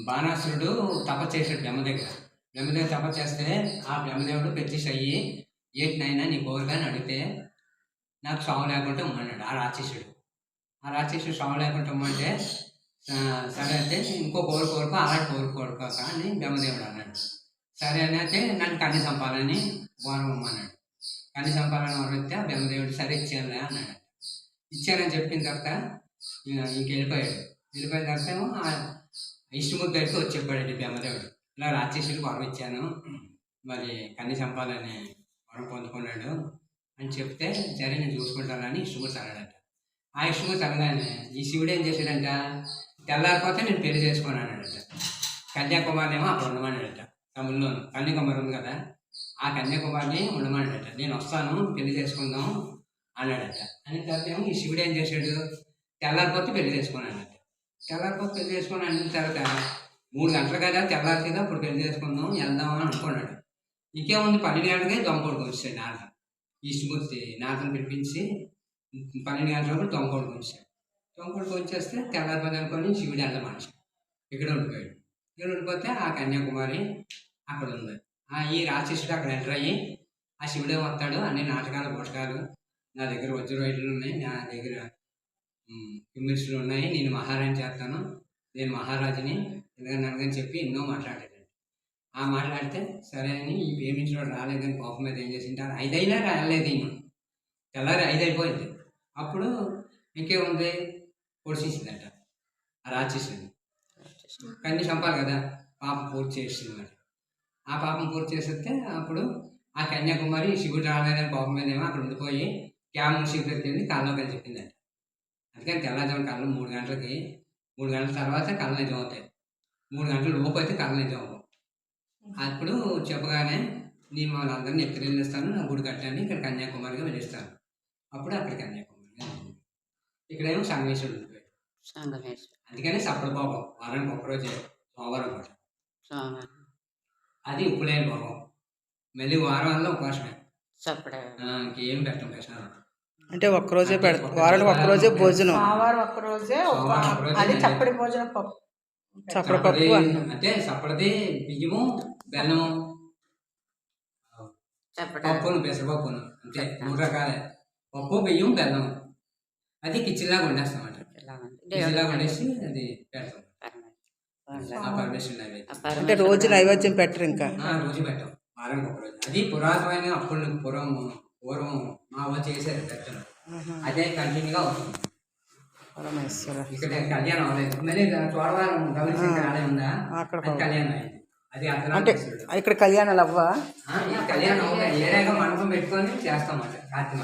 బాణాసురుడు తపస్సు చేశాడు బ్రహ్మదేవుడు తపస్సు చేస్తే ఆ బ్రహ్మదేవుడు ప్రత్యక్ష అయ్యి ఏంటి నాయనా నీ కోరిక అని అడిగితే నాకు సావు లేకుండా ఉమ్మన్నాడు ఆ రాక్షసుడు సావు లేకుండా ఉమ్మంటే సరే అయితే ఇంకో కోరుకోక అలాంటి కోరుకోక అని బ్రహ్మదేవుడు అన్నాడు. సరే అని అయితే నన్ను కన్ను చంపాలని వరం ఇమ్మన్నాడు. కన్ను చంపాలని వరం ఇస్తే బ్రహ్మదేవుడు సరే ఇచ్చానులే అన్నాడు. ఇచ్చానని చెప్పిన తర్వాత ఇంక వెళ్ళిపోయిన తర్వాత ఏమో ఇష్టముద్ద అయితే వచ్చి చెప్పాడు బ్రహ్మదేవుడు, ఇలా రాక్షసుడికి వరం ఇచ్చాను, మరి కన్ను చంపాలని వరం పొందుకున్నాడు అని చెప్తే సరే నేను చూసుకుంటానని ఇష్టముడు తగలడట. ఆ ఇష్టముడు తగగానే ఈ శివుడు ఏం చేశాడంట, తెల్లారిపోతే నేను పెళ్లి చేసుకున్నాడట. కన్యాకుమారిని ఏమో అక్కడ ఉండమన్నాడట. తమిళలోను కన్యాకుమారి ఉంది కదా, ఆ కన్యాకుమారిని ఉండమన్నాడట. నేను వస్తాను పెళ్లి చేసుకుందాం అన్నాడట. అని తర్వాత ఏమో ఈ శివుడు ఏం చేశాడు, తెల్లారిపోతే పెళ్లి చేసుకున్నాడట. తెల్లారిపోతే పెళ్లి చేసుకుని అన్న తర్వాత 3 గంటలు కదా తెల్లారి కదా ఇప్పుడు పెళ్లి చేసుకుందాం వెళ్దామని అనుకున్నాడు. ఇంకేముంది 12 గంటలకే దొంగకొడుకు వచ్చాడు నారద. ఈష్టమూర్తి నారదను పిలిపించి 12 గంటలప్పుడు దొంగకొడుకు వచ్చాడు. దొంగకొడుకు వచ్చేస్తే తెల్లారిపోతే అనుకొని శివుడు వెళ్ళ మనిషి ఇక్కడ ఉండిపోయాడు. ఇక్కడ ఉండిపోతే ఆ కన్యాకుమారి అక్కడ ఉంది. ఈ రాక్షసుడు అక్కడ ఎంటర్ అయ్యి ఆ శివుడే వస్తాడు, అన్ని నాటకాలు పుస్తకాలు నా దగ్గర వజ్రవైట్లు ఉన్నాయి, నా దగ్గర కిమ్మిర్సులు ఉన్నాయి, నేను మహారాణి చేస్తాను, నేను మహారాజుని ఇలాగని చెప్పి ఎన్నో మాట్లాడాడు. ఆ మాట్లాడితే సరే అని ఈ ప్రేమించిన రాలేదని కోపం మీద ఏం చేసింటే 5 అయినా రాలేదు. ఈయన తెల్లారి 5 అయిపోయింది. అప్పుడు ఇంకేముంది పొడిచేసిందట ఆ రాక్షసుని. కన్నీ చంపాలి కదా, పాపం పూర్తి చేసింది. మరి ఆ పాపం పూర్తి చేసేస్తే అప్పుడు ఆ కన్యాకుమారి శివుడు రాలేదని కోపం మీద ఏమో అక్కడ ఉండిపోయి క్యామ్ శివుడు కాళ్ళలోకి అని చెప్పిందట. అందుకని తెల్లారుజామున కళ్ళు 3 గంటలకి 3 గంటల తర్వాత కళ్ళు నిజం అవుతాయి. 3 గంటల లోపు అయితే కళ్ళు నిజం అవ్వవు. అప్పుడు చెప్పగానే నేను వాళ్ళందరినీ ఎక్కడ వెళ్ళిస్తాను, నా గుడి కట్టాను, ఇక్కడ కన్యాకుమారిగా వెళ్ళిస్తాను. అప్పుడు అక్కడ కన్యాకుమారిగా ఇక్కడేమో సంగమేశ్వరుడు ఉండిపోయాడు. అందుకని సప్పడిపోవడం వారానికి ఒక్కరోజే సోమవారం పూట అది ఉప్పులేని భోగం. మళ్ళీ వారం వల్ల ఉపవాసమే, ఇంకేం పెట్టం ప్రశ్న అంటే ఒక్కరోజే పెడతాం. వారానికి ఒక్కరోజే భోజనం, చప్పడి భోజనం చప్పడి పప్పు అంటే చప్పడిది బియ్యము బెల్లము పప్పును పెసరపప్పును అంటే 3 రకాలే, పప్పు బియ్యం బెల్లం. అది కిచెన్లాగా వండేస్తాం అన్నమాట. కిచెన్లాగా వండేసి అది పెడతాం. అంటే రోజు నైవేద్యం పెట్టరు, ఇంకా రోజు పెట్టాం, వారానికి ఒకరోజు. అది పురాతనమైన అప్పుడు పూర్వం మా వాళ్ళు చేశారు పెట్టడం, అదే కంటిన్యూగా అవుతుంది. ఇక్కడ కళ్యాణం అవ్వలేదు. మళ్ళీ చోడవరం గమనించిన ఆలయం ఉందా, కళ్యాణం అయింది. అది అంటే ఇక్కడ కళ్యాణాలు అవ్వా, కళ్యాణం అవ్వలేదు. ఏడాగా మండపం పెట్టుకొని చేస్తాం అన్నమాట కార్తీక.